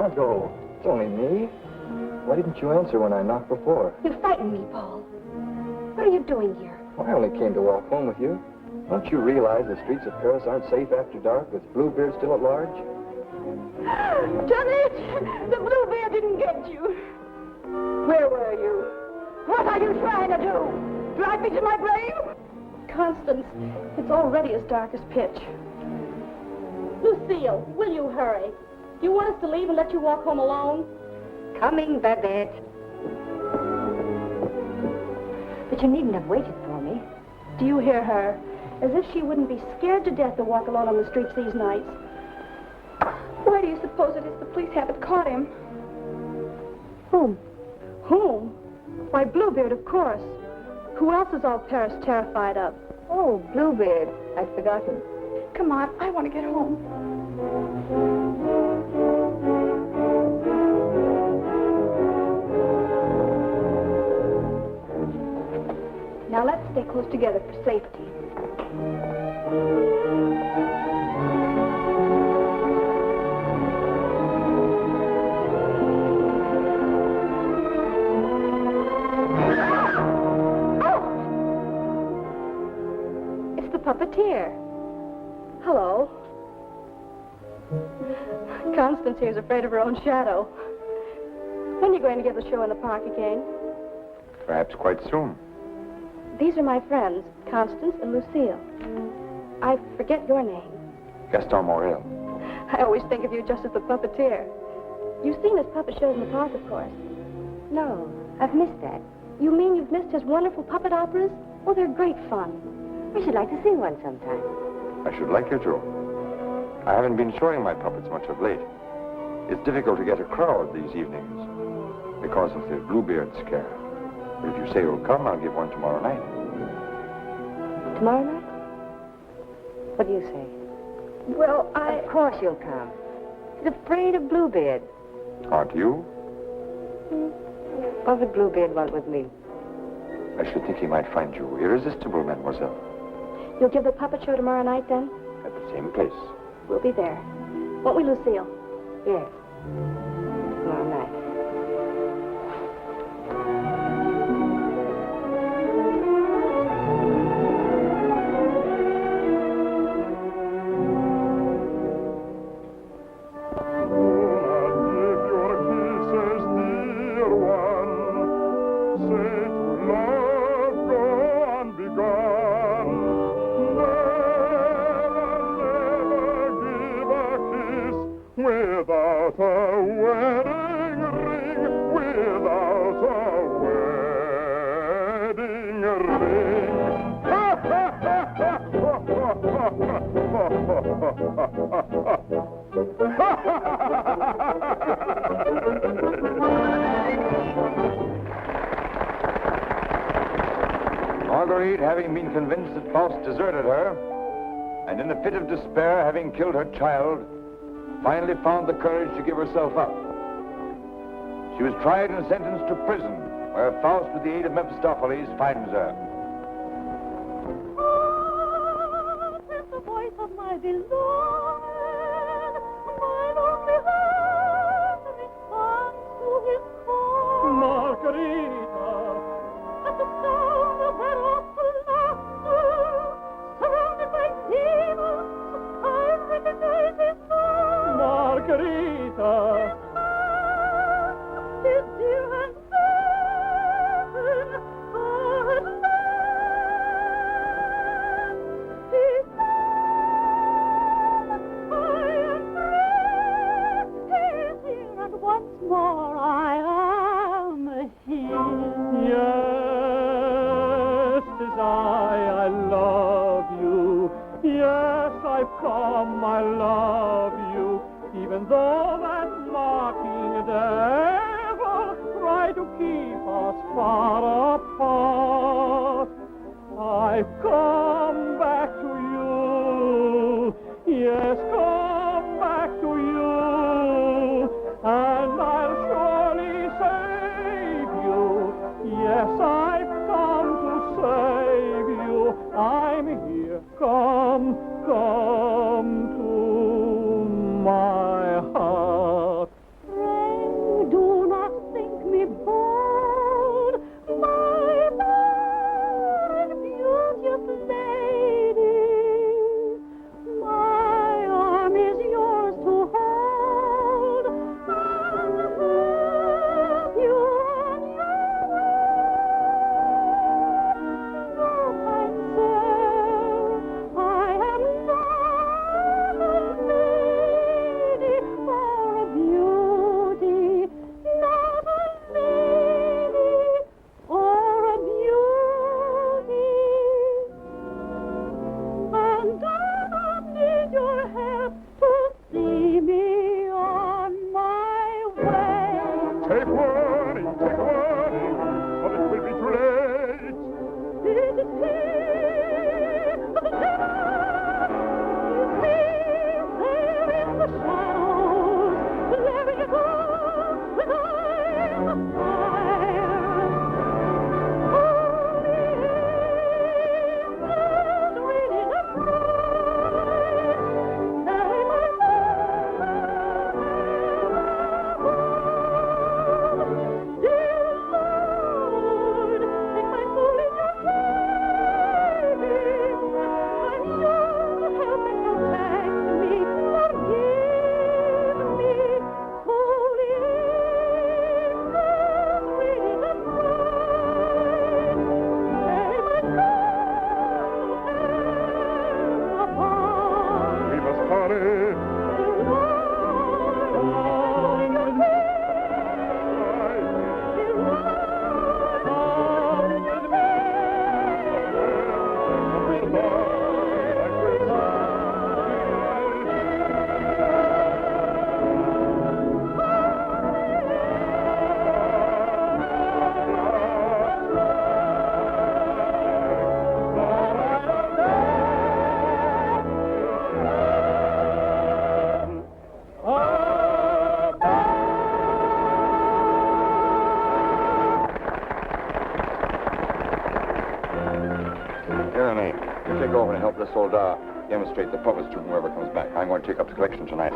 Margot, it's only me. Why didn't you answer when I knocked before? You frightened me, Paul. What are you doing here? Well, I only came to walk home with you. Don't you realize the streets of Paris aren't safe after dark with Bluebeard still at large? Johnny, the Bluebeard didn't get you. Where were you? What are you trying to do? Drive me to my grave? Constance, it's already as dark as pitch. Lucille, will you hurry? Do you want us to leave and let you walk home alone? Coming, Babette. But you needn't have waited for me. Do you hear her? As if she wouldn't be scared to death to walk alone on the streets these nights. Why do you suppose it is the police haven't caught him? Whom? Whom? Why, Bluebeard, of course. Who else is all Paris terrified of? Oh, Bluebeard. I'd forgotten. Come on, I want to get home. Now let's stay close together for safety. Puppeteer. Hello. Constance here's afraid of her own shadow. When are you going to give the show in the park again? Perhaps quite soon. These are my friends, Constance and Lucille. I forget your name. Gaston Morel. I always think of you just as the puppeteer. You've seen his puppet shows in the park, of course. No, I've missed that. You mean you've missed his wonderful puppet operas? Oh, they're great fun. I should like to see one sometime. I should like you to. I haven't been showing my puppets much of late. It's difficult to get a crowd these evenings because of the Bluebeard scare. But if you say you'll come, I'll give one tomorrow night. Tomorrow night? What do you say? Well, Of course you'll come. She's afraid of Bluebeard. Aren't you? What would Bluebeard want with me? I should think he might find you irresistible, mademoiselle. You'll give the puppet show tomorrow night, then? At the same place. We'll be there. Won't we, Lucille? Yes. Tomorrow night. Marguerite, having been convinced that Faust deserted her, and in a fit of despair, having killed her child, finally found the courage to give herself up. She was tried and sentenced to prison, where Faust, with the aid of Mephistopheles, finds her. Oh, it's the voice of my beloved, my lonely heart responds to his call. Margarita! At the sound of that awful laughter, surrounded by demons, I recognize his voice. Margarita! His dear and fair, oh, at last, he said, I am free, he is here, and once more I am his. Yes, 'tis I love you. Yes, I've come, I love you. Even though that mocking devil tried to keep us far apart, I've come back to you. Yes, come back to you. And I'll surely save you. Yes, I've come to save you. I'm here. Come to my heart. to help this old demonstrate the puppets to whoever comes back. I'm going to take up the collection tonight.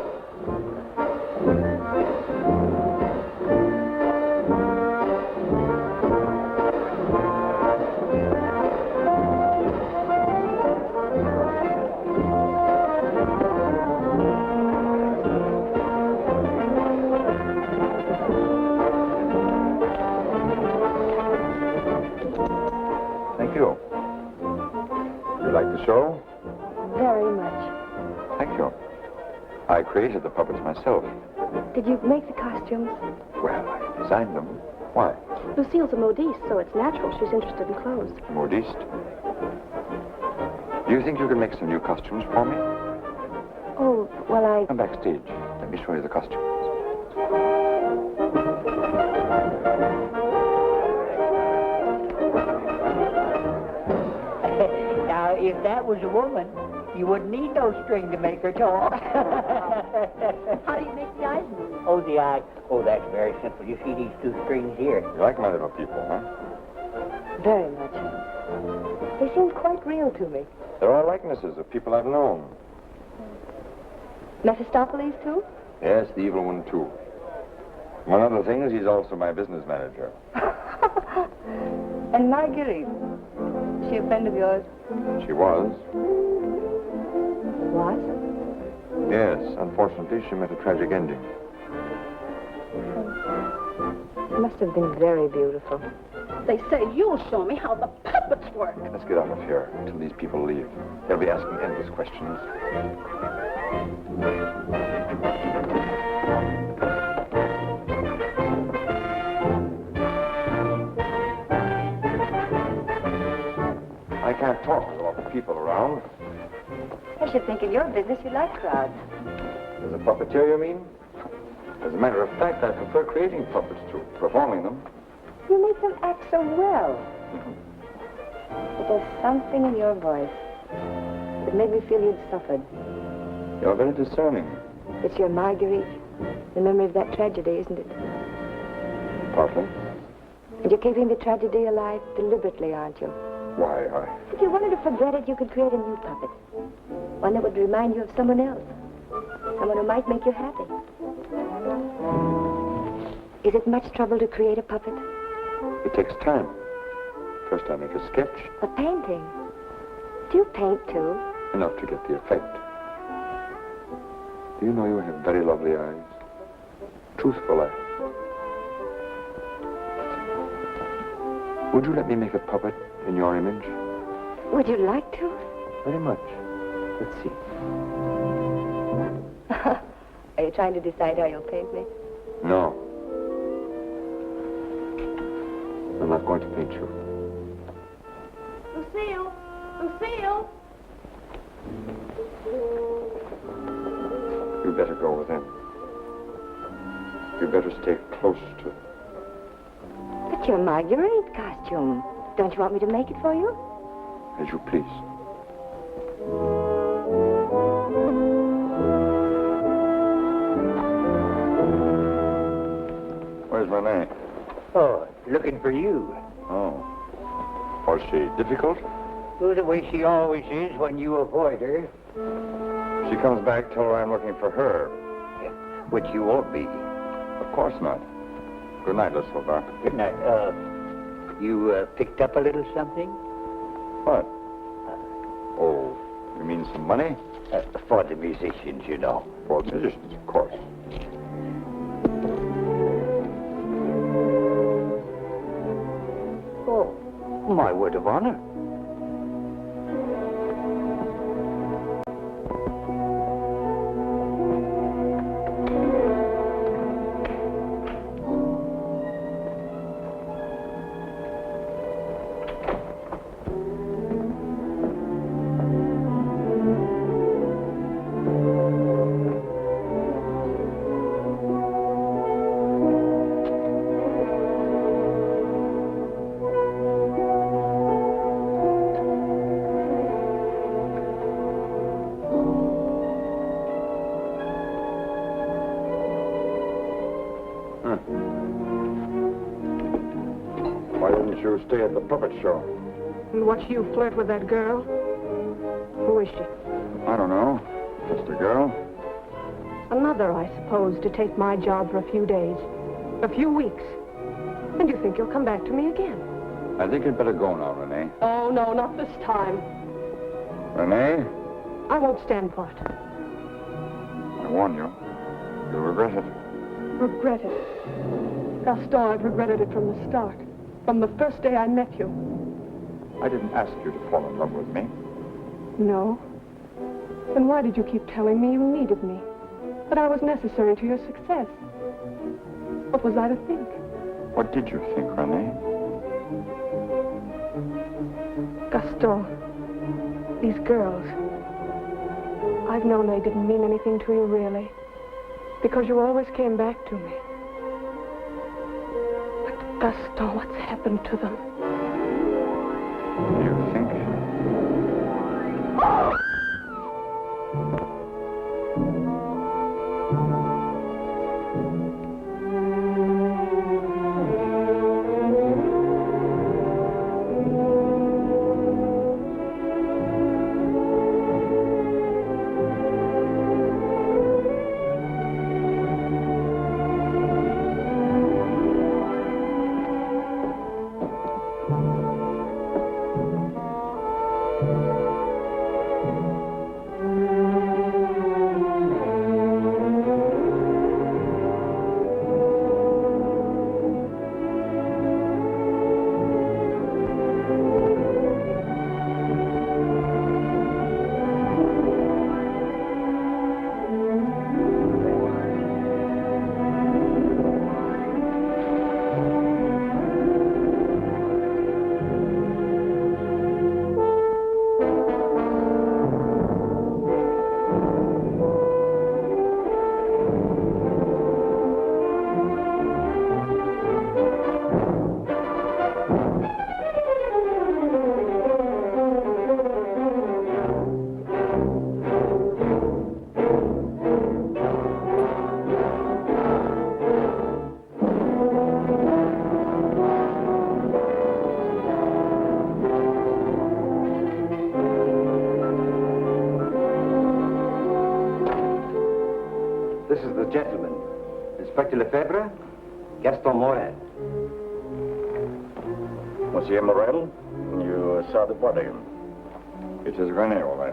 Thank you. You like the show? Very much. Thank you. I created the puppets myself. Did you make the costumes? Well, I designed them. Why? Lucille's a modiste, so it's natural she's interested in clothes. Modiste? Do you think you can make some new costumes for me? Oh, well, I... Come backstage. Let me show you the costumes. Now, if that was a woman, you wouldn't need no string to make her talk. How do you make the eyes move? Oh, the eye. Oh, that's very simple. You see these two strings here? You like my little people, huh? Very much. They seem quite real to me. They're all likenesses of people I've known. Mephistopheles, too? Yes, the evil one, too. One other thing is he's also my business manager. And Marguerite. Is she a friend of yours? She was. Was? Yes, unfortunately, she met a tragic ending. She must have been very beautiful. They say you'll show me how the puppets work. Let's get out of here until these people leave. They'll be asking endless questions. I can't talk with all the people around. I should think in your business you like crowds. As a puppeteer, you mean? As a matter of fact, I prefer creating puppets to performing them. You make them act so well. But there's something in your voice that made me feel you'd suffered. You're very discerning. It's your Marguerite, the memory of that tragedy, isn't it? Partly. And you're keeping the tragedy alive deliberately, aren't you? Why, If you wanted to forget it, you could create a new puppet. One that would remind you of someone else. Someone who might make you happy. Is it much trouble to create a puppet? It takes time. First I make a sketch, A painting? Do you paint, too? enough to get the effect. Do you know you have very lovely eyes? Truthful eyes. Would you let me make a puppet in your image? Would you like to? Very much. Let's see. Are you trying to decide how you'll paint me? No. I'm not going to paint you. Lucille! Lucille! You better go with him. You better stay close to... But your Marguerite costume. Don't you want me to make it for you? As you please. Where's Renee? Oh, looking for you. Oh. Was she difficult? Well, the way she always is when you avoid her. She comes back, tell her I'm looking for her. Which you won't be. Of course not. Good night, Miss Silver. Good night. You picked up a little something? What? Oh, you mean some money? For the musicians, you know. For musicians, of course. Oh, my word of honor. Why didn't you stay at the puppet show? And watch you flirt with that girl? is she? I don't know. Just a girl. Another, I suppose, to take my job for a few days. A few weeks. And you think you'll come back to me again? I think you'd better go now, Renee. Oh, no, not this time. Renee, I won't stand for it. I warn you. You'll regret it. Regret it. Gaston, I've regretted it from the start. From the first day I met you. I didn't ask you to fall in love with me. No. Then why did you keep telling me you needed me? That I was necessary to your success? What was I to think? What did you think, Renee? Gaston, these girls, I've known they didn't mean anything to you, really. Because you always came back to me. But Gaston, what's happened to them? You think? This is the gentleman. Inspector Lefebvre, Gaston Morel. Monsieur Morel, you saw the body. It is Renee, all right.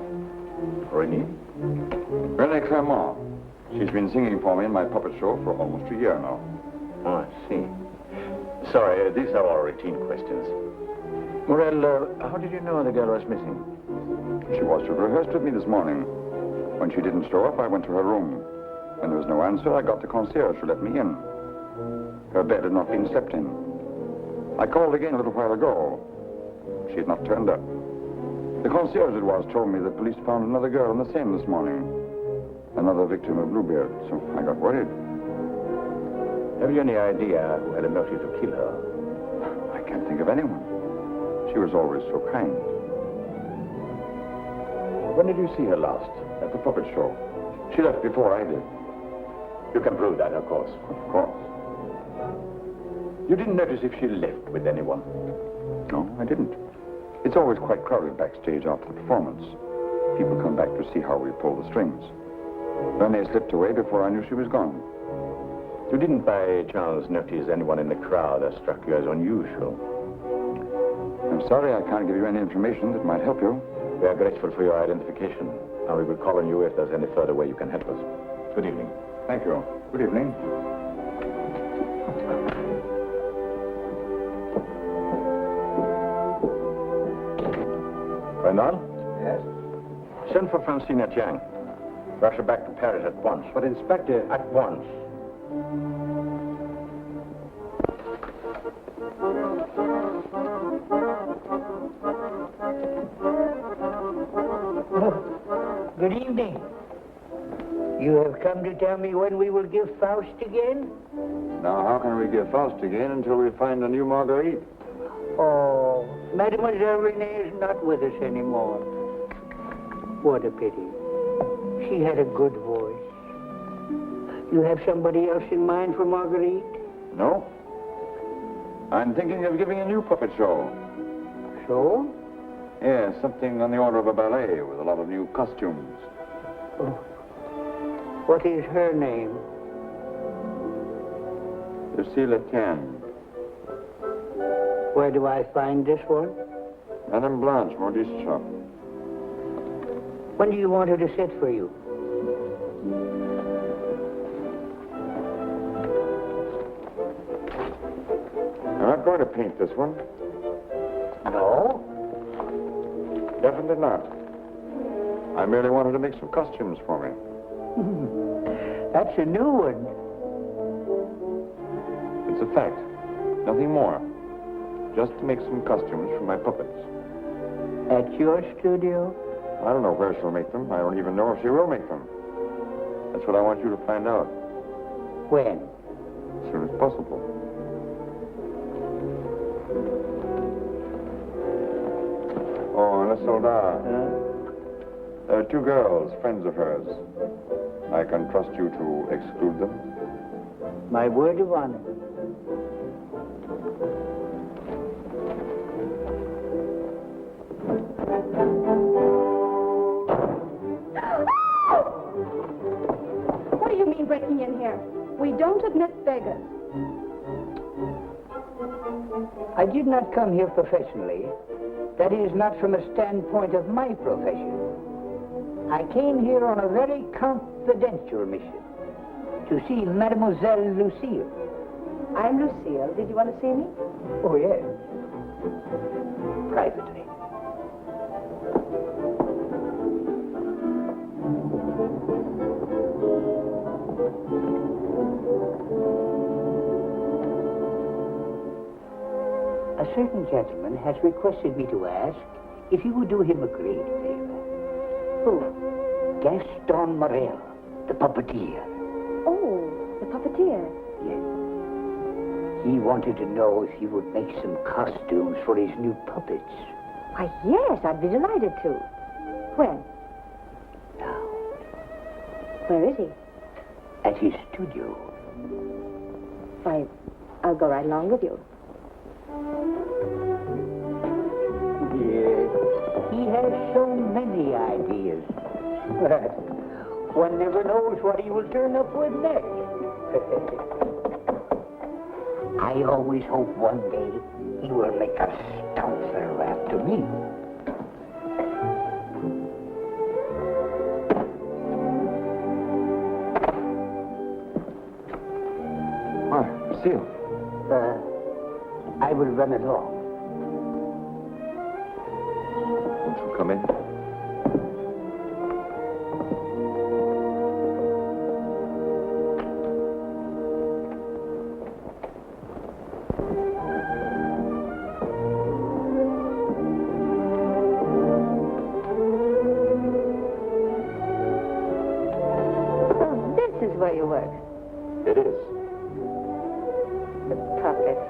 Renee? Renee Clermont. She's been singing for me in my puppet show for almost a year now. Oh, I see. Sorry, these are all routine questions. Morel, how did you know the girl was missing? She was to have rehearsed with me this morning. When she didn't show up, I went to her room. When there was no answer, I got the concierge to let me in. Her bed had not been slept in. I called again a little while ago. She had not turned up. The concierge it was told me the police found another girl in the Seine this morning. Another victim of Bluebeard, so I got worried. Have you any idea who had a motive to kill her? I can't think of anyone. She was always so kind. When did you see her last? At the puppet show. She left before I did. You can prove that, of course. Of course. You didn't notice if she left with anyone? No, I didn't. It's always quite crowded backstage after the performance. People come back to see how we pull the strings. Renee slipped away before I knew she was gone. You didn't by chance notice anyone in the crowd that struck you as unusual? I'm sorry I can't give you any information that might help you. We are grateful for your identification. And we will call on you if there's any further way you can help us. Good evening. Thank you. Good evening. Bernard? Yes? Send for Francine Etienne. Rush her back to Paris at once. But, Inspector... At once. Good evening. You have come to tell me when we will give Faust again? Now, how can we give Faust again until we find a new Marguerite? Oh, Mademoiselle Renee is not with us anymore. What a pity. She had a good voice. You have somebody else in mind for Marguerite? No. I'm thinking of giving a new puppet show. So? Yeah, something on the order of a ballet with a lot of new costumes. Oh. What is her name? Lucille Etienne. Where do I find this one? Madame Blanche, Maurice's shop. When do you want her to sit for you? I'm not going to paint this one. No? Definitely not. I merely wanted to make some costumes for me. That's a new one. It's a fact. Nothing more. Just to make some costumes for my puppets. At your studio? I don't know where she'll make them. I don't even know if she will make them. That's what I want you to find out. When? As soon as possible. Oh, and a soldat. There are two girls, friends of hers. I can trust you to exclude them? My word of honor. What do you mean breaking in here? We don't admit beggars. I did not come here professionally. That is, not from a standpoint of my profession. I came here on a very confidential mission to see Mademoiselle Lucille. I'm Lucille. Did you want to see me? Oh, yes. Privately. A certain gentleman has requested me to ask if you would do him a great favor. Who? Gaston Morel, the puppeteer. Oh, the puppeteer. Yes. He wanted to know if you would make some costumes for his new puppets. Why, yes, I'd be delighted to. When? Now, Where is he? at his studio. Why, I'll go right along with you. Yes. He has so many ideas. One never knows what he will turn up with next. I always hope one day he will make a stout fellow after me. Why, Lucille. I will run along. Won't you come in? Oh, this is where you work. It is. The puppets.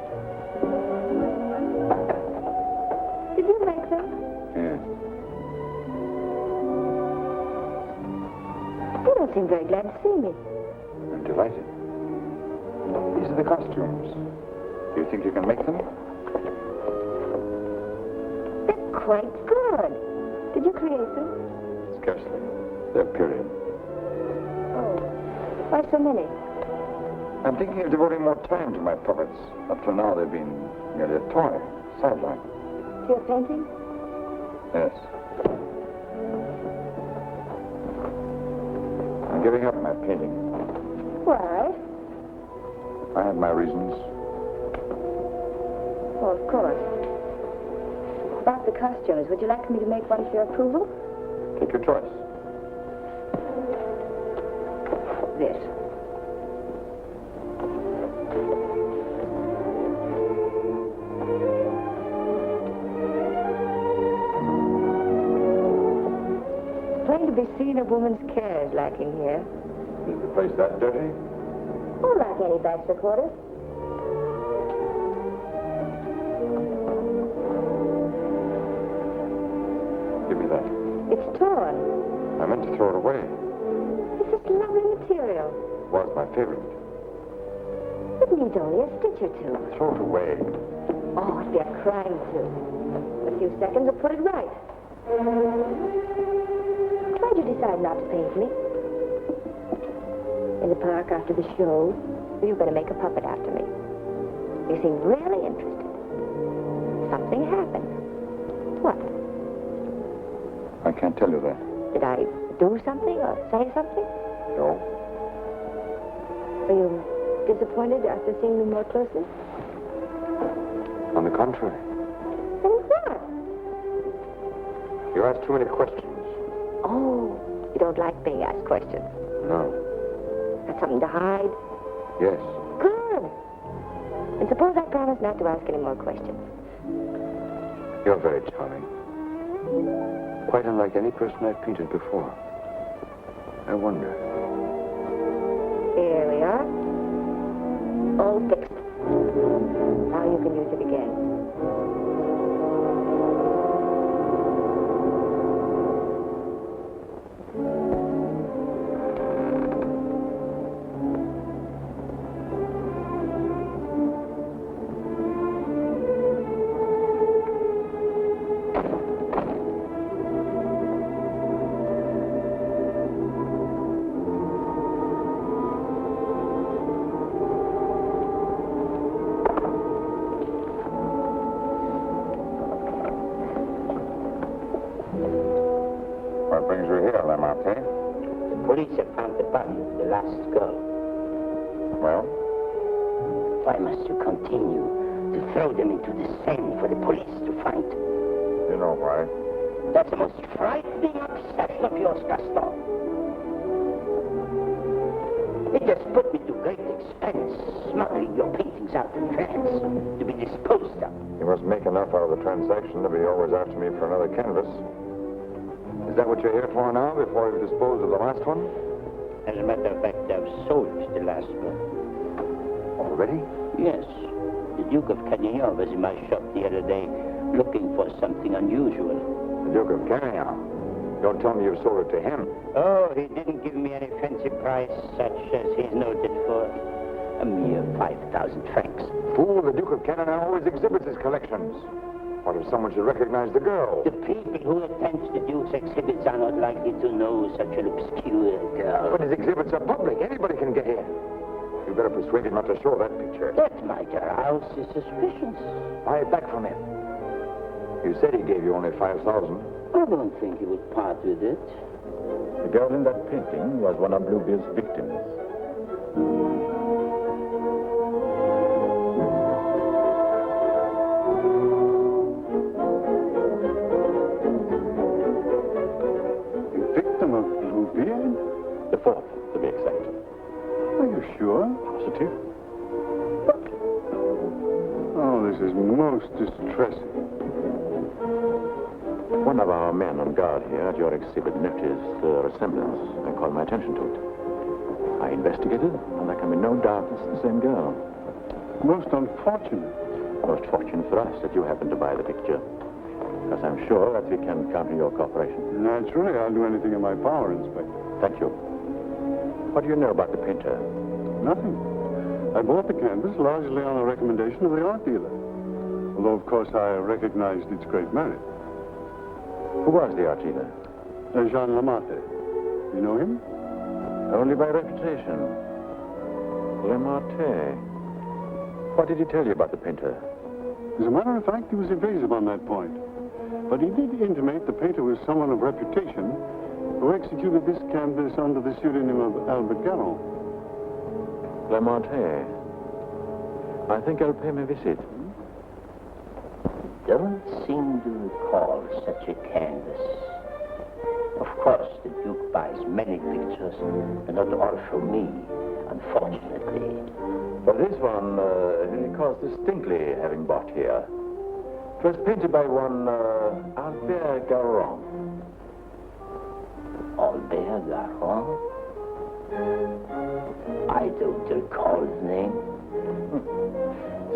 Did you make them? Yes. You don't seem very glad to see me. I'm delighted. These are the costumes. Do you think you can make them? They're quite good. Did you create them? Scarcely. They're period. Oh, why so many? I'm thinking of devoting more time to my puppets. Up till now, they've been merely a toy, sideline. To your painting? Yes. I'm giving up my painting. Why? I have my reasons. Oh, of course. About the costumes, would you like me to make one for your approval? Take your choice. This. Plain to be seen, a woman's care is lacking here. Is the place that dirty? Oh, like any bachelor quarters. Give me that. It's torn. I meant to throw it away. It's just lovely material. Was my favorite. It needs only a stitch or two. Throw it away. Oh, they're crying to. But few seconds will put it right. Why'd you decide not to paint me? In the park after the show, you were going to make a puppet after me. You seemed really interested. Something happened. What? I can't tell you that. Did I do something or say something? No. Were you disappointed after seeing me more closely? On the contrary. Then what? You asked too many questions. Oh, you don't like being asked questions. No. Got something to hide? Yes. Good. And suppose I promise not to ask any more questions. You're very charming. Quite unlike any person I've painted before. I wonder. Here we are. All fixed. Now you can use it again. What brings you here, Lamarté? The police have found the body of the last girl. Well? Why must you continue to throw them into the Seine for the police to find? You know why. That's the most frightening obsession of yours, Gaston. It has put me to great expense smuggling your paintings out in France to be disposed of. You must make enough out of the transaction to be always after me for another canvas. Is that what you're here for now, before you've disposed of the last one? As a matter of fact, I've sold the last one. Already? Yes. The Duke of Carignan was in my shop the other day looking for something unusual. The Duke of Carignan? Don't tell me you've sold it to him. Oh, he didn't give me any fancy price such as he's noted for. A mere 5,000 francs. Fool, the Duke of Carignan always exhibits his collections. What if someone should recognize the girl? The people who attend the Duke's exhibits are not likely to know such an obscure girl. But his exhibits are public. Anybody can get in. You better persuade him not to show that picture. That might arouse his suspicions. Buy it back from him. You said he gave you only 5,000. I don't think he would part with it. The girl in that painting was one of Bluebeard's victims. Victim of Bluebeard? The fourth, to be exact. Are you sure? Positive. Oh, this is most distressing. One of our men on guard here at your exhibit noticed the resemblance and called my attention to it. I investigated, and there can be no doubt it's the same girl. Most unfortunate. Most fortunate for us that you happened to buy the picture. Because I'm sure that we can count on your cooperation. Naturally, I'll do anything in my power, Inspector. Thank you. What do you know about the painter? Nothing. I bought the canvas largely on a recommendation of the art dealer. Although, of course, I recognized its great merit. Who was the art dealer? Jean Lamarté. You know him? Only by reputation. Lamarté. What did he tell you about the painter? As a matter of fact, he was evasive on that point. But he did intimate the painter was someone of reputation who executed this canvas under the pseudonym of Albert Garron. Lamarté. I think I'll pay him a visit. Don't seem to recall such a canvas. Of course, the Duke buys many pictures, but not all from me, unfortunately. But this one, he recalls distinctly having bought here. It was painted by one Albert Garron. Albert Garron? I don't recall the name.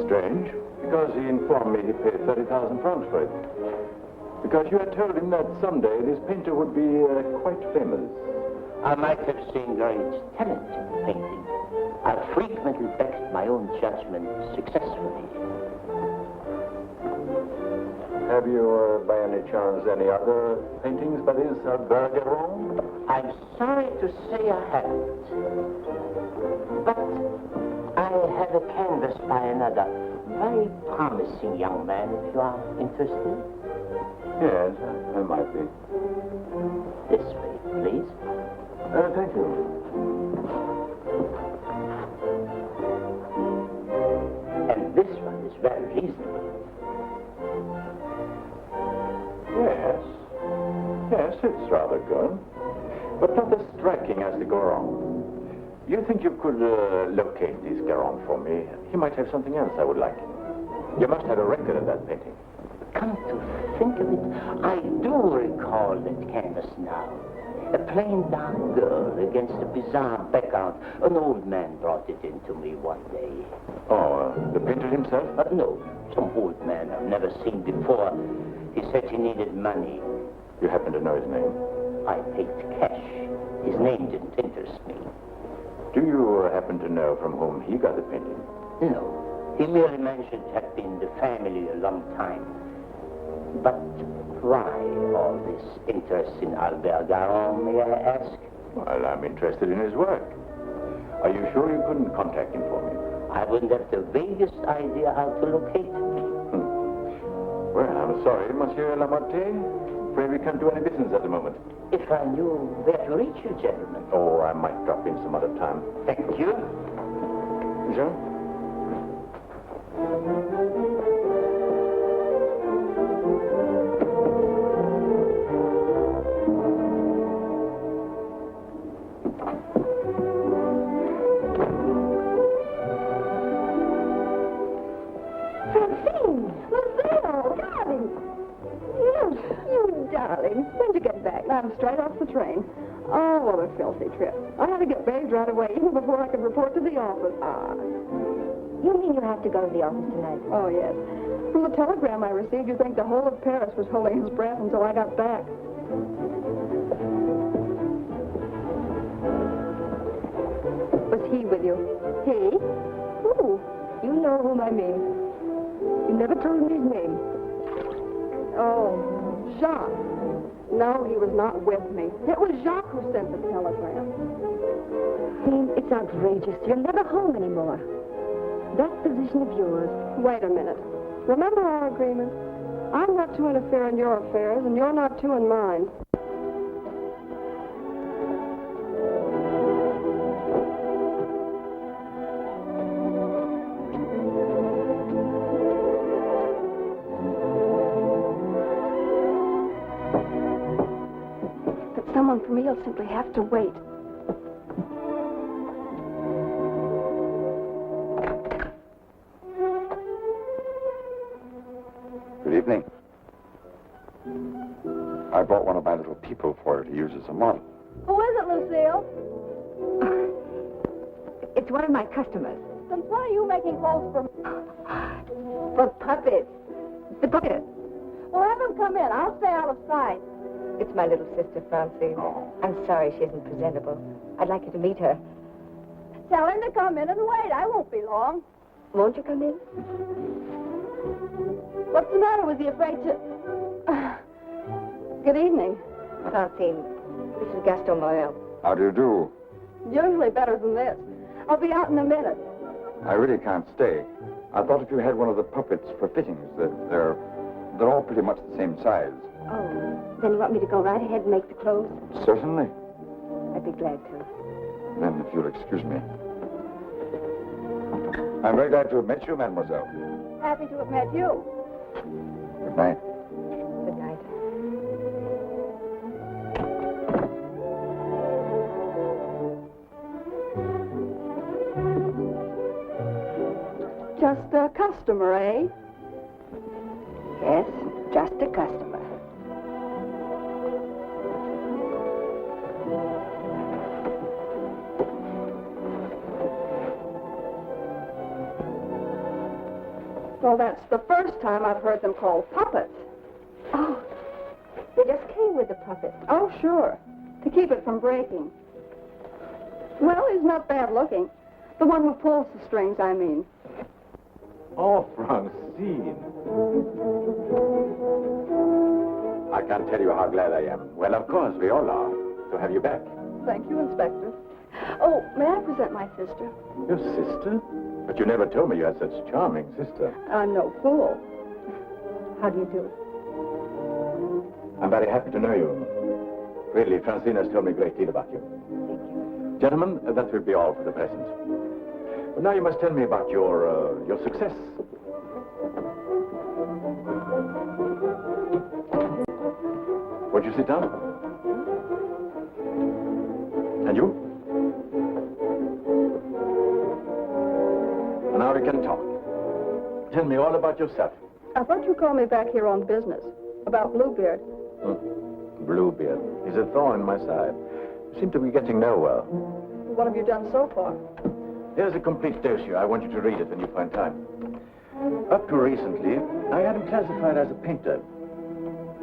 Strange, because he informed me he paid 30,000 francs for it. Because you had told him that someday this painter would be quite famous. I might have seen great talent in painting. I've frequently backed my own judgment successfully. Have you, by any chance, any other paintings by this Bergeron? I'm sorry to say I haven't. But I have a canvas by another very promising young man, if you are interested. Yes, I might be. This way, please. Thank you. And this one is very reasonable. Yes. Yes, it's rather good. But not as striking as the Goron. You think you could locate this Goron for me? He might have something else I would like. You must have a record of that painting. Come to think of it, I do recall that canvas now. A plain dark girl against a bizarre background. An old man brought it in to me one day. Oh, the painter himself? No, some old man I've never seen before. He said he needed money. You happen to know his name? I paid cash. His name didn't interest me. Do you happen to know from whom he got the painting? No. He merely mentioned it had been the family a long time. But why all this interest in Albert Garon, may I ask? Well, I'm interested in his work. Are you sure you couldn't contact him for me? I wouldn't have the vaguest idea how to locate him. Well, I'm sorry, Monsieur Lamotte. Afraid we can't do any business at the moment. If I knew where to reach you, gentlemen. Oh, I might drop in some other time. Thank you. Monsieur? Darling, when'd you get back? I'm straight off the train. Oh, what a filthy trip. I had to get bathed right away, even before I could report to the office. You mean you have to go to the office tonight? Oh, yes. From the telegram I received, you'd think the whole of Paris was holding his breath until I got back. Was he with you? He? Who? You know whom I mean. You never told me his name. Oh, Jacques. No, he was not with me. It was Jacques who sent the telegram. Dean, it's outrageous. You're never home anymore. That position of yours. Wait a minute. Remember our agreement? I'm not to interfere in your affairs, and you're not to in mine. Someone for me will simply have to wait. Good evening. I bought one of my little people for her to use as a model. Who is it, Lucille? It's one of my customers. Then why are you making clothes for me? For puppets. The puppet. Well, have him come in. I'll stay out of sight. It's my little sister, Francine. I'm sorry she isn't presentable. I'd like you to meet her. Tell him to come in and wait. I won't be long. Won't you come in? What's the matter? Was he afraid to... Good evening. Francine, this is Gaston Morel. How do you do? Usually better than this. I'll be out in a minute. I really can't stay. I thought if you had one of the puppets for fittings, they're all pretty much the same size. Oh, then you want me to go right ahead and make the clothes? Certainly. I'd be glad to. Then, if you'll excuse me. I'm very glad to have met you, mademoiselle. Happy to have met you. Good night. Good night. Just a customer, eh? Yes, just a customer. Well, that's the first time I've heard them called puppets. Oh, they just came with the puppet. Oh, sure. To keep it from breaking. Well, he's not bad looking. The one who pulls the strings, I mean. Oh, Francine. I can't tell you how glad I am. Well, of course, we all are, to have you back. Thank you, Inspector. Oh, may I present my sister? Your sister? But you never told me you had such a charming sister. I'm no fool. How do you do? I'm very happy to know you. Really, Francine has told me a great deal about you. Thank you. Gentlemen, that will be all for the present. But now you must tell me about your success. Won't you sit down? And you? And now we can talk. Tell me all about yourself. I thought you called me back here on business. About Bluebeard. Bluebeard is a thorn in my side. You seem to be getting nowhere. What have you done so far? Here's a complete dossier. I want you to read it when you find time. Up to recently, I had him classified as a painter.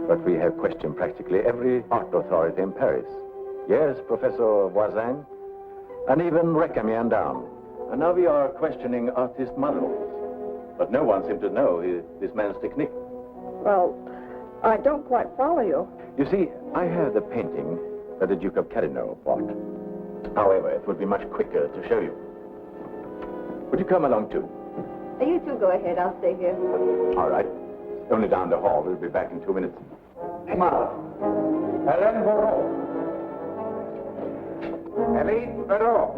But we have questioned practically every art authority in Paris. Yes, Professor Voisin, and even Recamier down. And now we are questioning artist models. But no one seems to know this man's technique. Well, I don't quite follow you. You see, I have the painting that the Duke of Carignan bought. However, it would be much quicker to show you. Would you come along too? You two go ahead. I'll stay here. All right. Only down the hall. We'll be back in 2 minutes. Emma. Hélène Moreau. Hélène Moreau.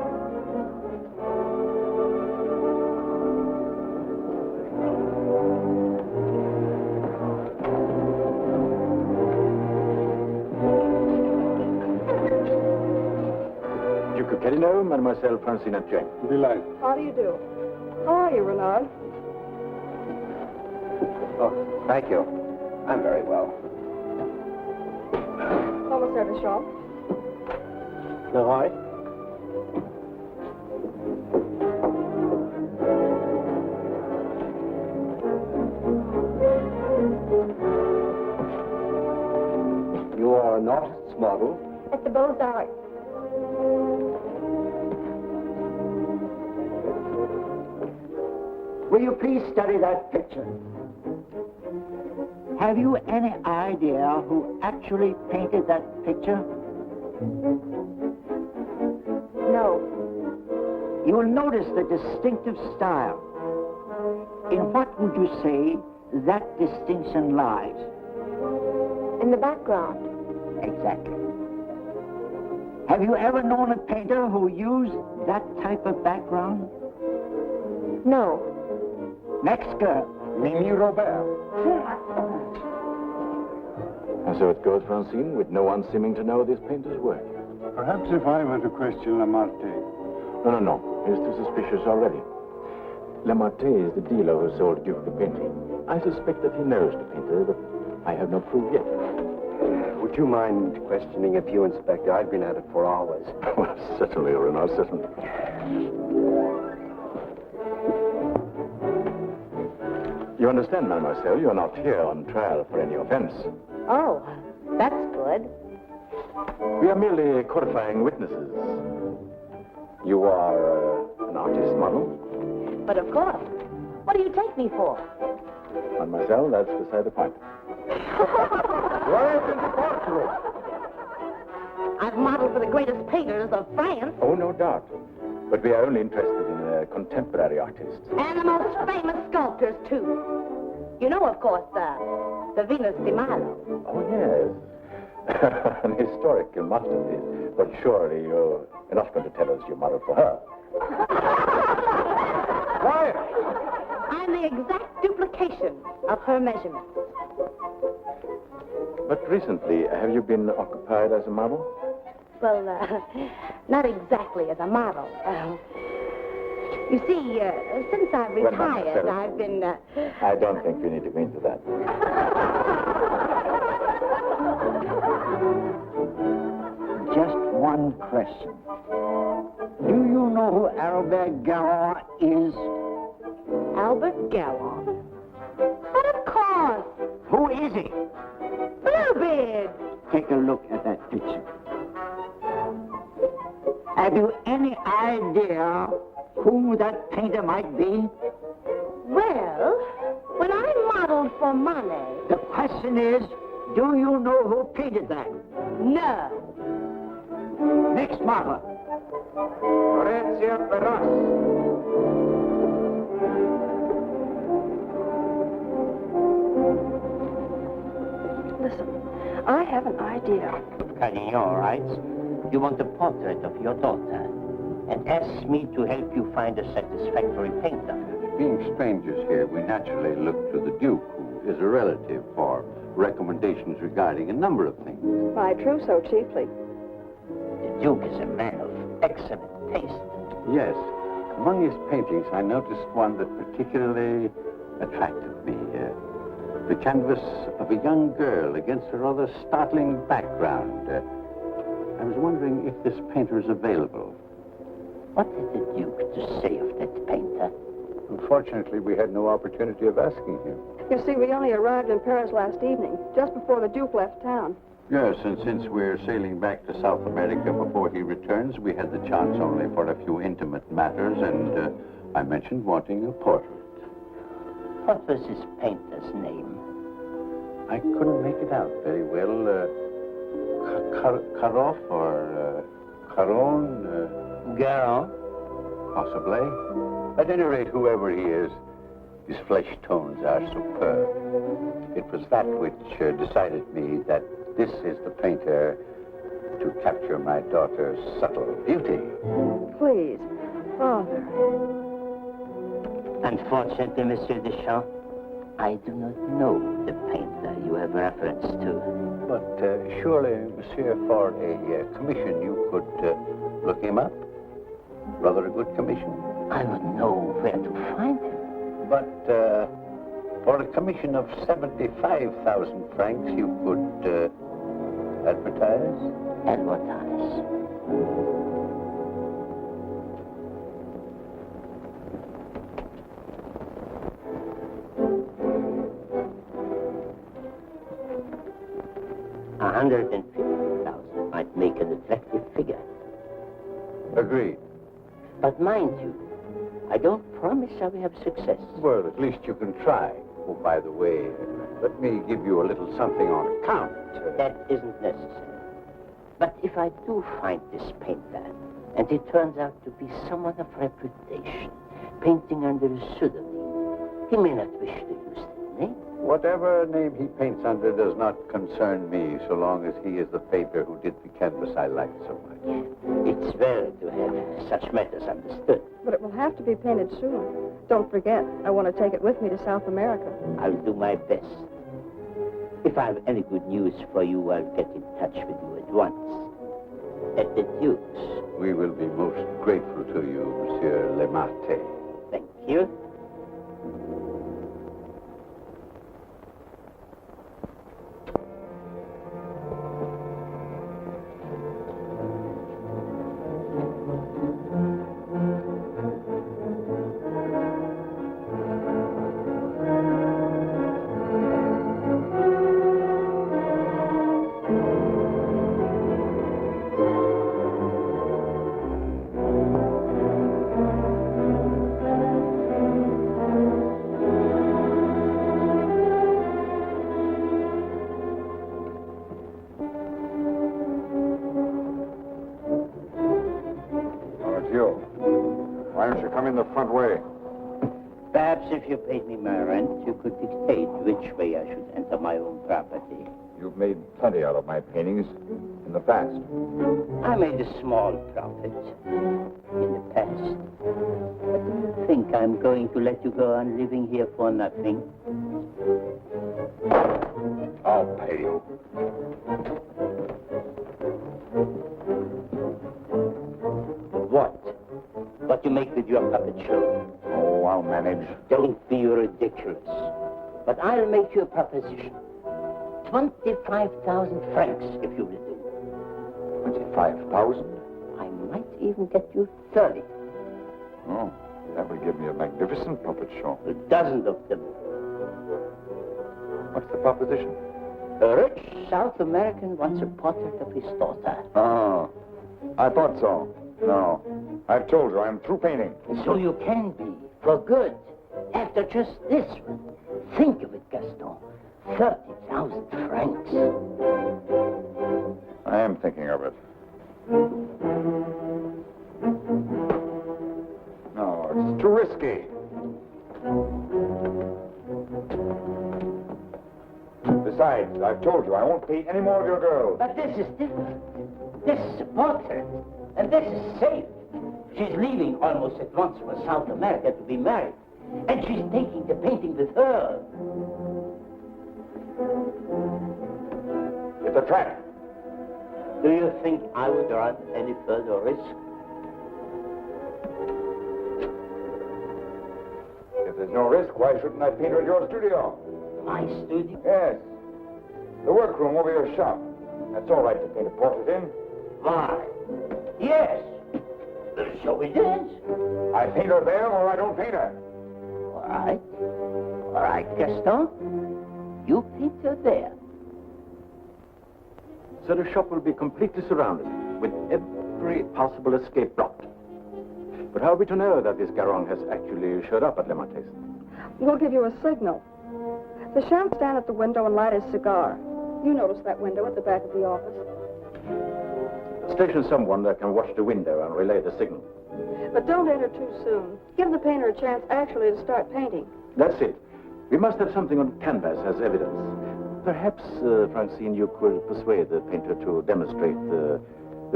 Duke of Carignan, Mademoiselle Francine Jane. Delight. How do you do? How are you, Renard? Oh, thank you. I'm very well. Comment service shop. Leroy? You are an artist's model? At the Beaux-Arts. Will you please study that picture? Have you any idea who actually painted that picture? No. You will notice the distinctive style. In what would you say that distinction lies? In the background. Exactly. Have you ever known a painter who used that type of background? No. Next girl. Mimi Robert. And so it goes, Francine, with no one seeming to know this painter's work. Perhaps if I were to question Lamartine. No. He's too suspicious already. Lamartine is the dealer who sold Duke the painting. I suspect that he knows the painter, but I have no proof yet. Would you mind questioning a few, Inspector? I've been at it for hours. Well, certainly, Renard, certainly. You understand, mademoiselle, you're not here on trial for any offense. Oh, that's good. We are merely qualifying witnesses. You are an artist model? But of course. What do you take me for? Mademoiselle, that's beside the point. Right in the courtroom. I've modeled for the greatest painters of France. Oh, no doubt. But we are only interested in contemporary artists. And the most famous sculptors, too. You know, of course, the Venus de Milo. Oh, yes. An historical masterpiece. But surely you're not going to tell us you modeled for her. Quiet. I'm the exact duplication of her measurements. But recently, have you been occupied as a model? Well, not exactly as a model. You see, since I've Well, retired, mademoiselle, I've been... I don't think we need to go into that. Just one question. Do you know who Albert Garon is? Albert Garon? But of course! Who is he? Bluebeard! Take a look at that picture. Have you any idea who that painter might be? Well, when I modeled for Monet... The question is, Do you know who painted that? No. Next model. Listen, I have an idea. Carignan writes, you want a portrait of your daughter and asks me to help you find a satisfactory painter. Being strangers here, we naturally look to the Duke, who is a relative, for recommendations regarding a number of things. My trousseau chiefly. The Duke is a man of excellent taste. Yes. Among his paintings, I noticed one that particularly attracted me. The canvas of a young girl against a rather startling background. I was wondering if this painter is available. What had the Duke to say of that painter? Unfortunately, we had no opportunity of asking him. You see, we only arrived in Paris last evening, just before the Duke left town. Yes, and since we're sailing back to South America before he returns, we had the chance only for a few intimate matters, and I mentioned wanting a portrait. What was his painter's name? I couldn't make it out very well. Karoff or Caron? Garon? Possibly. At any rate, whoever he is, his flesh tones are superb. It was that which decided me that this is the painter to capture my daughter's subtle beauty. Please, Father. Unfortunately, Monsieur Deschamps, I do not know the painter you have reference to. But surely, Monsieur, for a commission, you could look him up? Rather a good commission. I would know where to find him. But for a commission of 75,000 francs, you could advertise? Advertise. 150,000 might make an attractive figure. Agreed. But mind you, I don't promise I will have success. Well, at least you can try. Oh, by the way, let me give you a little something on account. That isn't necessary. But if I do find this painter, and he turns out to be someone of reputation, painting under a pseudonym, he may not wish to use that name. Whatever name he paints under does not concern me, so long as he is the painter who did the canvas I like so much. It's well to have such matters understood. But it will have to be painted soon. Don't forget, I want to take it with me to South America. I'll do my best. If I have any good news for you, I'll get in touch with you at once. At the Duke's. We will be most grateful to you, Monsieur Lemarte. Thank you. Why don't you come in the front way? Perhaps if you paid me my rent, you could dictate which way I should enter my own property. You've made plenty out of my paintings in the past. I made a small profit in the past. But do you think I'm going to let you go on living here for nothing? I'll pay you. What? What you make with your puppet show? Oh, I'll manage. Don't be ridiculous. But I'll make you a proposition. 25,000 francs, if you will do. 25,000? I might even get you 30. Oh, that would give me a magnificent puppet show. A dozen of them. What's the proposition? A rich South American wants a portrait of his daughter. Oh, I thought so. No, I've told you, I'm through painting. So you can be, for good, after just this one. Think of it, Gaston. 30,000 francs. I am thinking of it. No, it's too risky. Besides, I've told you, I won't paint any more of your girls. But this is different. This is a portrait, and this is safe. She's leaving almost at once for South America to be married, and she's taking the painting with her. It's a trap. Do you think I would run any further risk? If there's no risk, why shouldn't I paint her at your studio? My studio? Yes. The workroom over your shop. That's all right to paint a portrait in. Why? Yes. So it is. I paint her there or I don't paint her. All right. All right, Gaston. You paint her there. So the shop will be completely surrounded, with every possible escape blocked. But how are we to know that this Garong has actually showed up at Le Martes? We'll give you a signal. The shan't stand at the window and light his cigar. You noticed that window at the back of the office. Station someone that can watch the window and relay the signal. But don't enter too soon. Give the painter a chance actually to start painting. That's it. We must have something on canvas as evidence. Perhaps, Francine, you could persuade the painter to demonstrate the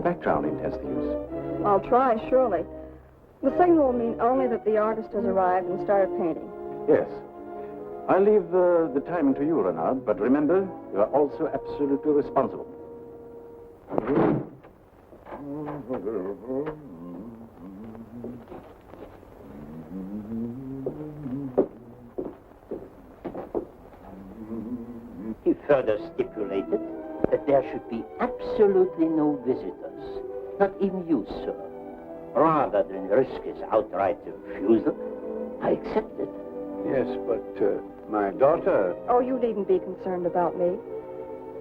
background he intends to use. I'll try, surely. The signal will mean only that the artist has arrived and started painting. Yes. I'll leave the timing to you, Renard, but remember, you are also absolutely responsible. He further stipulated that there should be absolutely no visitors, not even you, sir. Rather than risk his outright refusal, I accepted. Yes, but my daughter... Oh, you needn't be concerned about me.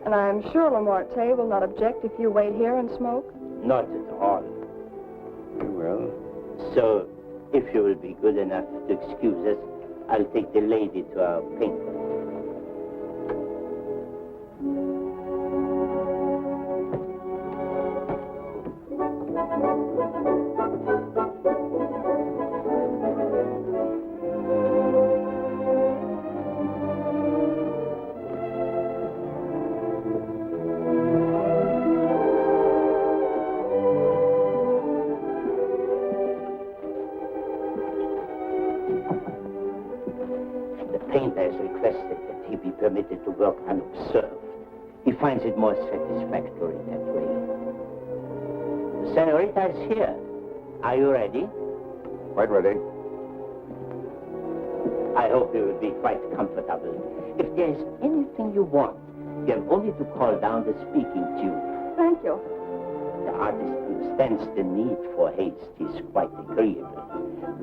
And I'm sure Lamorte will not object if you wait here and smoke. Not at all. Well, So, if you will be good enough to excuse us, I'll take the lady to our painter. Permitted to work unobserved. He finds it more satisfactory that way. The senorita is here. Are you ready? Quite ready. I hope you will be quite comfortable. If there is anything you want, you have only to call down the speaking tube. Thank you. The artist understands the need for haste. He's quite agreeable.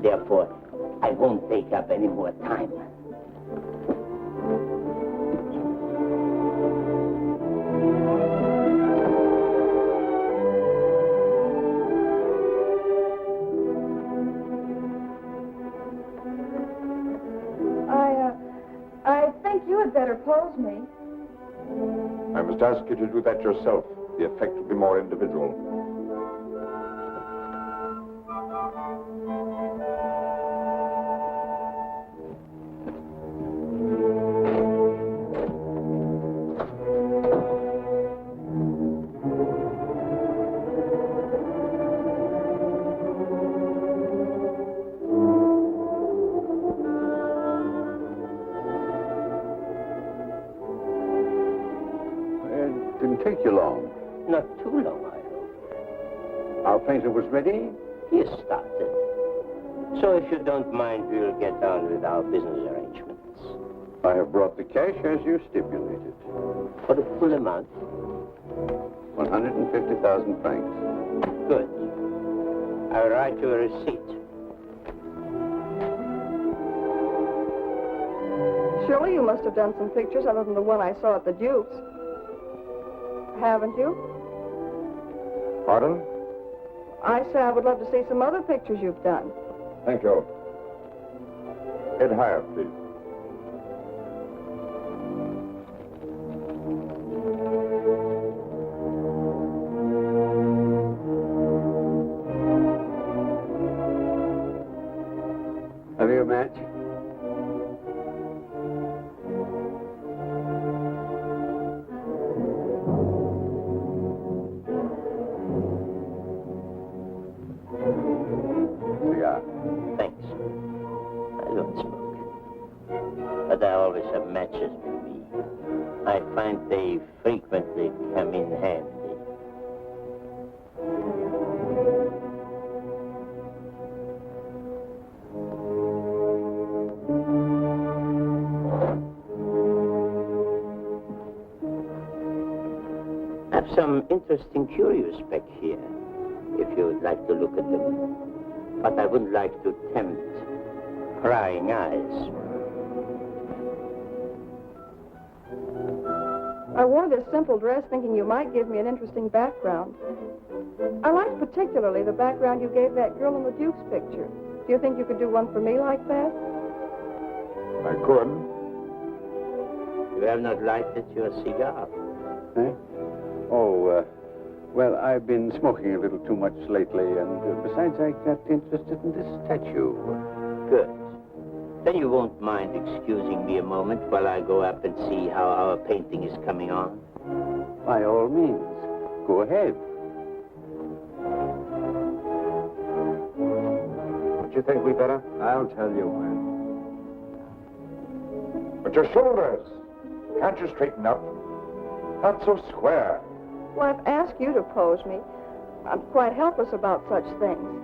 Therefore, I won't take up any more time. I think you had better pose me. I must ask you to do that yourself. The effect will be more individual. didn't take you long. Not too long, I hope. Our painter was ready? He started. So if you don't mind, we'll get on with our business arrangements. I have brought the cash as you stipulated. For the full amount? 150,000 francs. Good. I'll write you a receipt. Surely you must have done some pictures other than the one I saw at the Duke's. Haven't you? Pardon? I say I would love to see some other pictures you've done. Thank you. Head higher, please. Have you a match? Cigar. Thanks. I don't smoke. But I always have matches with me. I find they frequently come in handy. I have some interesting curios back here, if you would like to look at them. But I wouldn't like to tempt prying eyes. I wore this simple dress thinking you might give me an interesting background. I liked particularly the background you gave that girl in the Duke's picture. Do you think you could do one for me like that? I could. You have not lighted your cigar. Eh? Oh, well, I've been smoking a little too much lately, and besides, I got interested in this statue. Good. Then you won't mind excusing me a moment while I go up and see how our painting is coming on? By all means, go ahead. Don't you think we better? I'll tell you when. But your shoulders, can't you straighten up? Not so square. Well, I've asked you to pose me. I'm quite helpless about such things.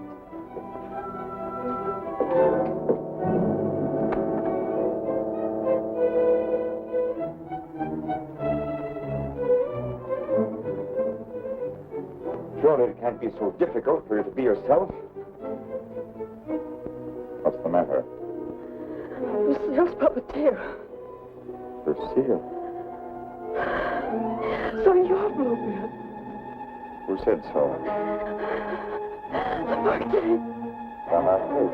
Surely it can't be so difficult for you to be yourself. What's the matter? Lucille's puppeteer. Lucille. So you're Bluebeard. Who said so? The Marquis. Lamartine.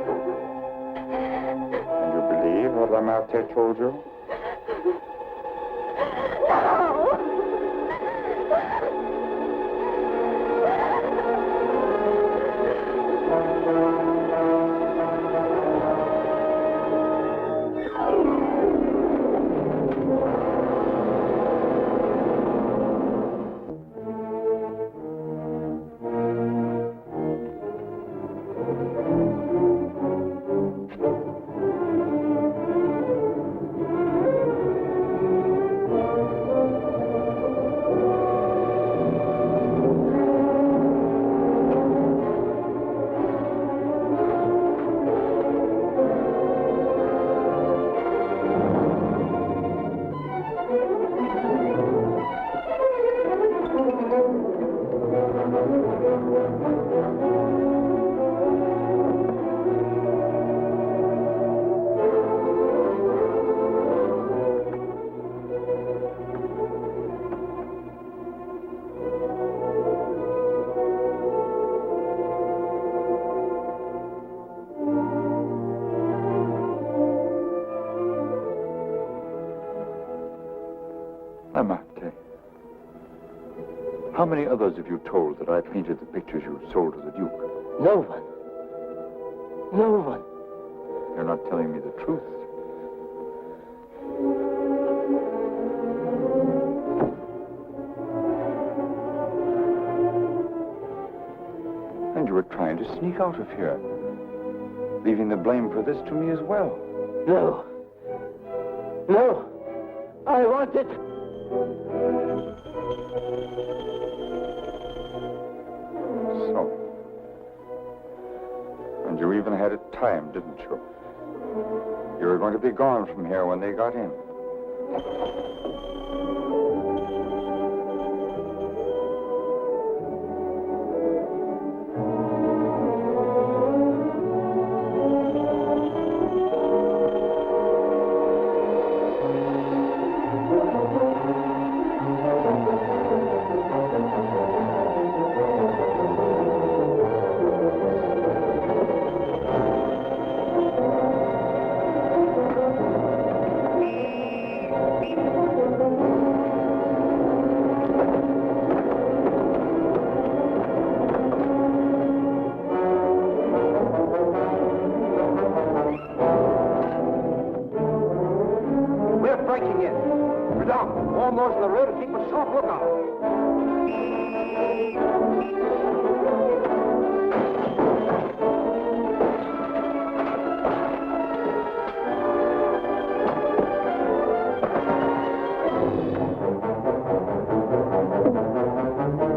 And you believe what Lamartine told you? Lamartine. How many others have you told that I painted the pictures you sold to the Duke? No one. No one. You're not telling me the truth. And you were trying to sneak out of here, leaving the blame for this to me as well. No. No. I want it. So. And you even had it timed, didn't you? You were going to be gone from here when they got in. Keep it down. Almost in the rear to keep a sharp lookout.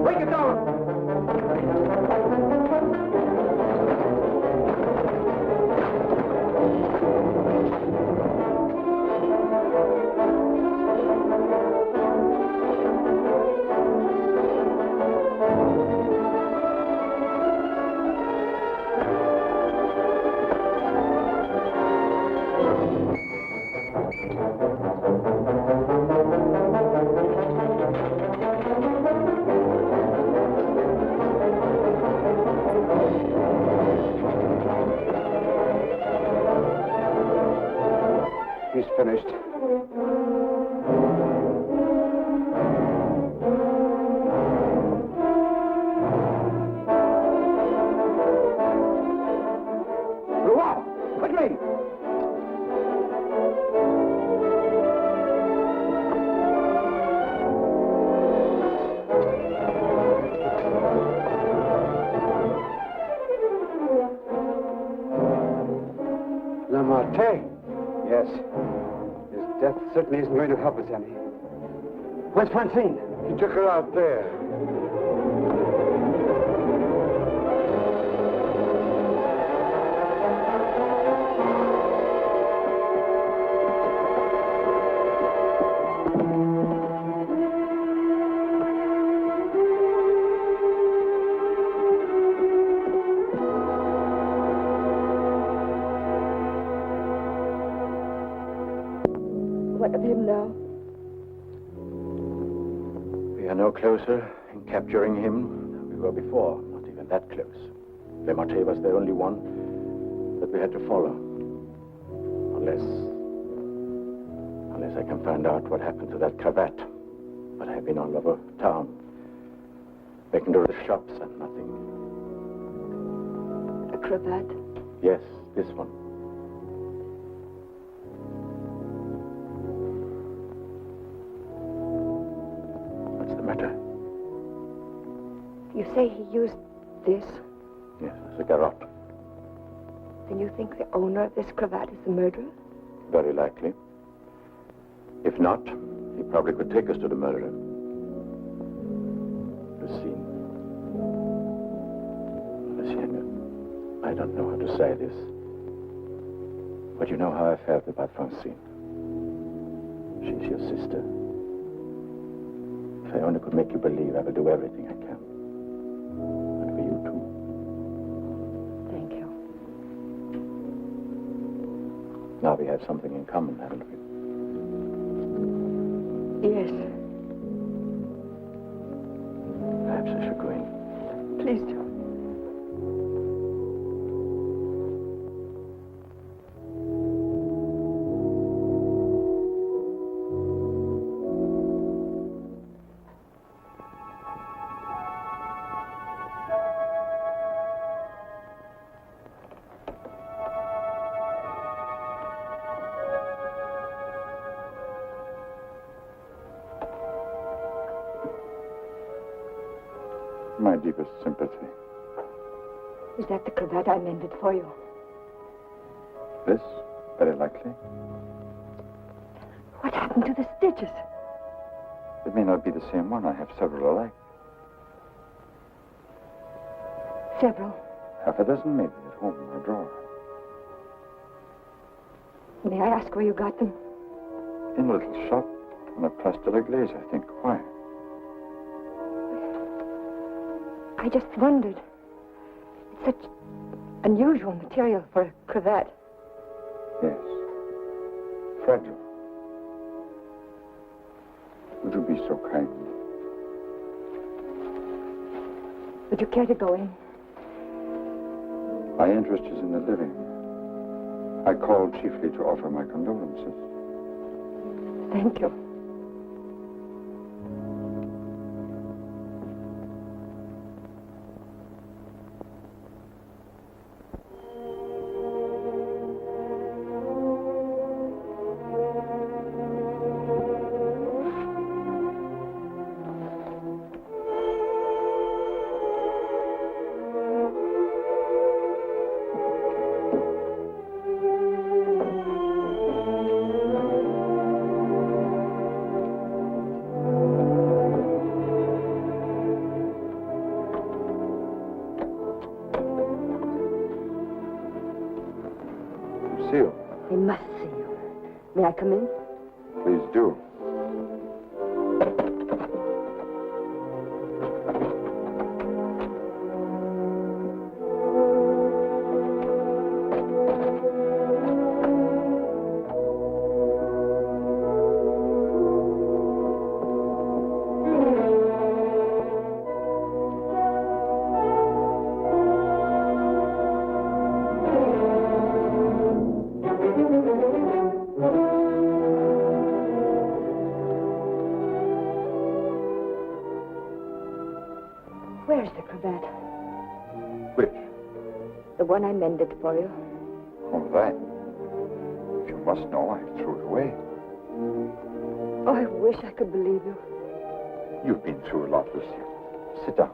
Break it down. He's finished. Go on! Quickly! Lamartine? Yes. His death certainly isn't going to help us any. Where's Francine? He took her out there. What of him now? We are no closer in capturing him than we were before. Not even that close. Lemarche was the only one that we had to follow. Unless I can find out what happened to that cravat. But I have been all over town. Making to the shops and nothing. A cravat? Yes, this one. What's the matter? You say he used this? Yes, it's a garrote. Then you think the owner of this cravat is the murderer? Very likely. If not, he probably could take us to the murderer. Lucien. Lucien, I don't know how to say this. But you know how I felt about Francine. She's your sister. If I only could make you believe, I will do everything I can. And for you too. Thank you. Now we have something in common, haven't we? Yes. Perhaps I should go in. Please do. My deepest sympathy. Is that the cravat I mended for you? This? Very likely. What happened to the stitches? It may not be the same one. I have several alike. Several. Half a dozen, maybe, at home in my drawer. May I ask where you got them? In a little shop on a Place de la Glaise, I think. Why? I just wondered. It's such unusual material for a cravat. Yes. Fragile. Would you be so kind? Would you care to go in? My interest is in the living. I called chiefly to offer my condolences. Thank you. Lucille, I must see you. May I come in? please do. Where's the cravat? Which? The one I mended for you. Oh, that. If you must know, I threw it away. Oh, I wish I could believe you. You've been through a lot, Lucille. Sit down.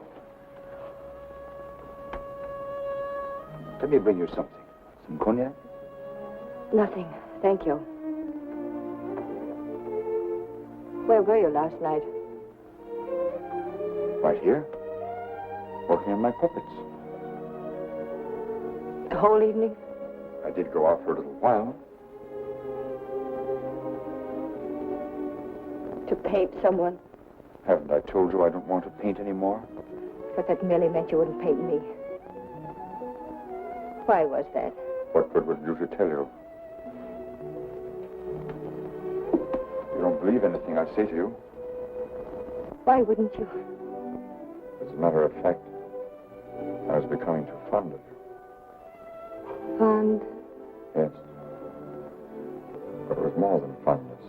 Let me bring you something. Some cognac? Nothing, thank you. Where were you last night? Right here. Working on my puppets. The whole evening? I did go out for a little while. To paint someone? Haven't I told you I don't want to paint anymore? But that merely meant you wouldn't paint me. Why was that? What good would it do to tell you? You don't believe anything I say to you. Why wouldn't you? As a matter of fact, I was becoming too fond of you. Fond? Yes. But it was more than fondness.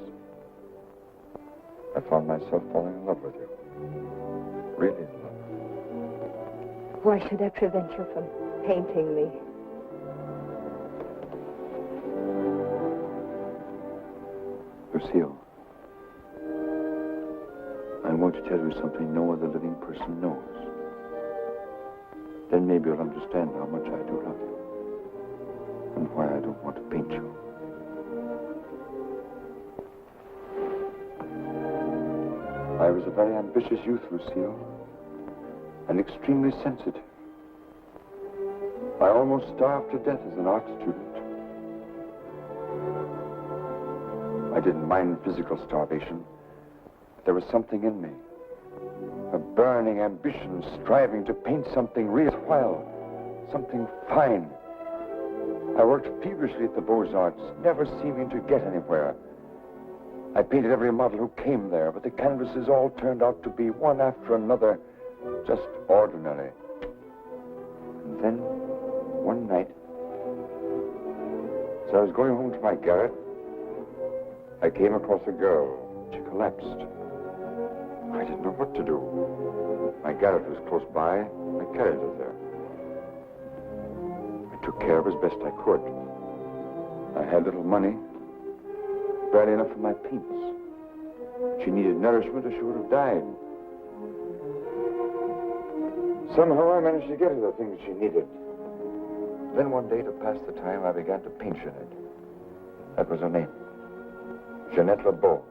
I found myself falling in love with you. Really in love. Why should I prevent you from painting me? Lucille, I'm going to tell you something no other living person knows. Then maybe you'll understand how much I do love you. And why I don't want to paint you. I was a very ambitious youth, Lucille. And extremely sensitive. I almost starved to death as an art student. I didn't mind physical starvation. There was something in me. A burning ambition striving to paint something worthwhile. Something fine. I worked feverishly at the Beaux-Arts, never seeming to get anywhere. I painted every model who came there, but the canvases all turned out to be one after another, just ordinary. And then, one night, as I was going home to my garret, I came across a girl. She collapsed. I didn't know what to do. My garret was close by. I carried her there. I took care of her as best I could. I had little money, barely enough for my paints. She needed nourishment or she would have died. Somehow I managed to get her the things she needed. Then one day, to pass the time, I began to paint Jeanette. That was her name. Jeanette LeBeau.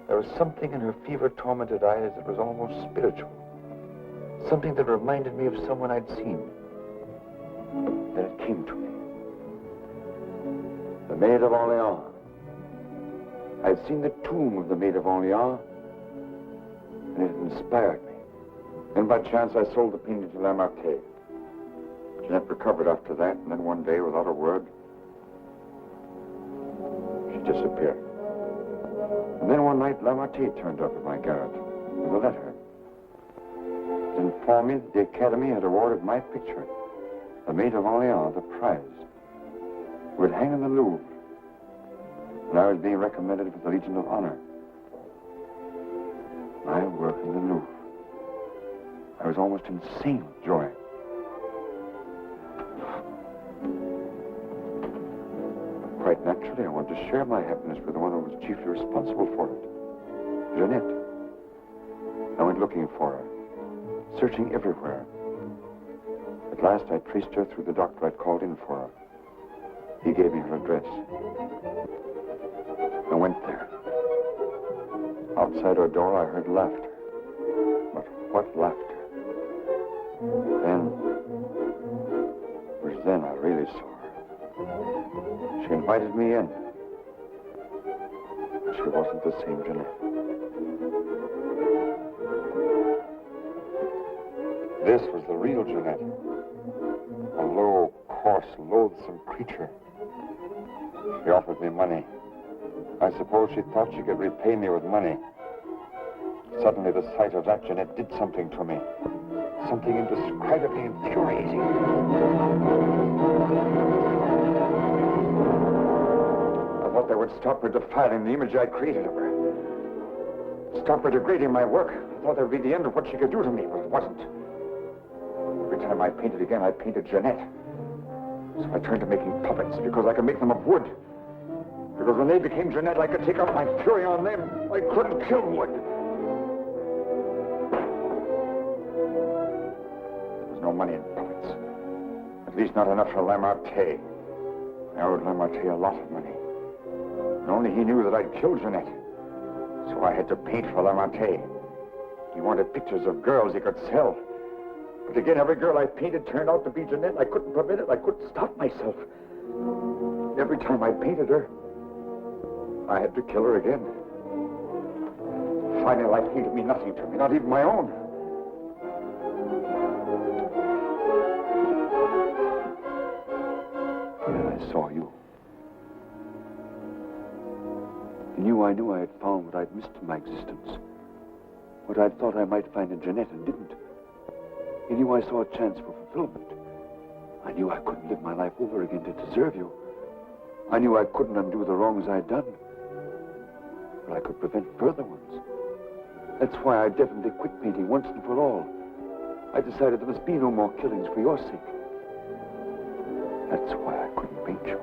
There was something in her fever-tormented eyes that was almost spiritual. Something that reminded me of someone I'd seen. Then it came to me. The Maid of Orleans. I'd seen the tomb of the Maid of Orleans, and it inspired me. And by chance, I sold the painting to Lamartine. Jeanette recovered after that, and then one day, without a word, she disappeared. And then one night, Lamartine turned up at my garret with a letter. It informed me that the Academy had awarded my picture, the Maid of Orleans, the prize. It would hang in the Louvre, and I was being recommended for the Legion of Honor. My work in the Louvre. I was almost insane with joy. Quite naturally, I wanted to share my happiness with the one who was chiefly responsible for it, Jeanette. I went looking for her, searching everywhere. At last, I traced her through the doctor I'd called in for her. He gave me her address. I went there. Outside her door, I heard laughter. But what laughter? Then, it was then I really saw her. She invited me in. She wasn't the same Jeanette. This was the real Jeanette. A low, coarse, loathsome creature. She offered me money. I suppose she thought she could repay me with money. Suddenly, the sight of that Jeanette did something to me. Something indescribably infuriating. I thought that would stop her defiling the image I created of her. Stop her degrading my work. I thought that would be the end of what she could do to me, but it wasn't. Every time I painted again, I painted Jeanette. So I turned to making puppets because I could make them of wood. Because when they became Jeanette, I could take out my fury on them. I couldn't kill wood. There was no money in puppets. At least not enough for Lamarté. I owed Lamarté a lot of money. And only he knew that I'd killed Jeanette. So I had to paint for Lamarté. He wanted pictures of girls he could sell. But again, every girl I painted turned out to be Jeanette. I couldn't prevent it. I couldn't stop myself. Every time I painted her, I had to kill her again. Finally, life seemed to mean nothing to me, not even my own. Then I saw you. In you, I knew I had found what I'd missed in my existence. What I'd thought I might find in Jeanette and didn't. In you, I saw a chance for fulfillment. I knew I couldn't live my life over again to deserve you. I knew I couldn't undo the wrongs I'd done. But I could prevent further ones. That's why I definitely quit painting once and for all. I decided there must be no more killings for your sake. That's why I couldn't paint you.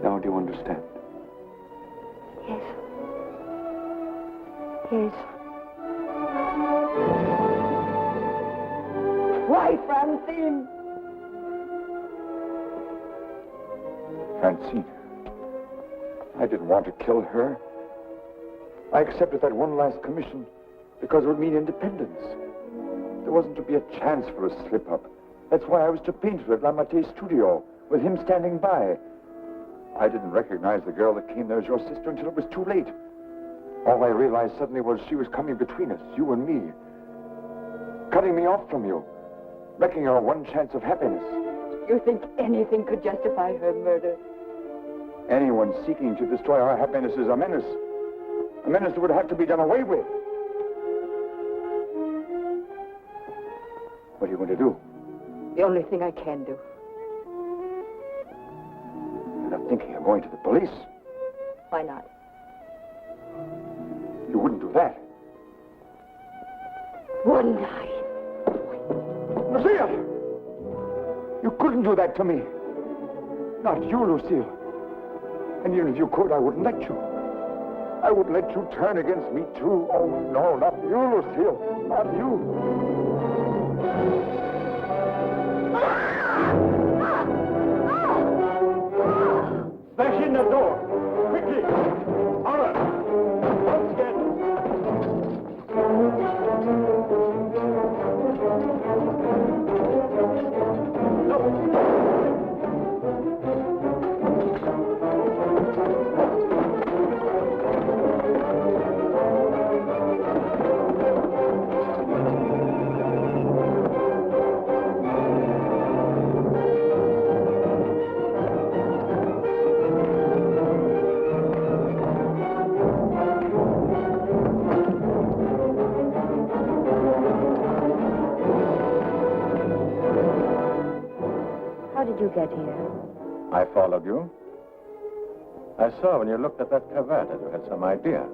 Now do you understand? Yes. Yes. Why, Francine? Francine. I didn't want to kill her. I accepted that one last commission because it would mean independence. There wasn't to be a chance for a slip-up. That's why I was to paint her at Lamarté's studio, with him standing by. I didn't recognize the girl that came there as your sister until it was too late. All I realized suddenly was she was coming between us, you and me. Cutting me off from you. Wrecking our one chance of happiness. You think anything could justify her murder? Anyone seeking to destroy our happiness is a menace. A menace that would have to be done away with. What are you going to do? The only thing I can do. You're not thinking of going to the police? Why not? You wouldn't do that. Wouldn't I? Lucille! You couldn't do that to me. Not you, Lucille. And even if you could, I wouldn't let you. I wouldn't let you turn against me, too. Oh, no, not you, Lucille. Not you. Smash in the door. Quickly. All right. Let's get How did you get here? I followed you. I saw when you looked at that cravat that you had some idea.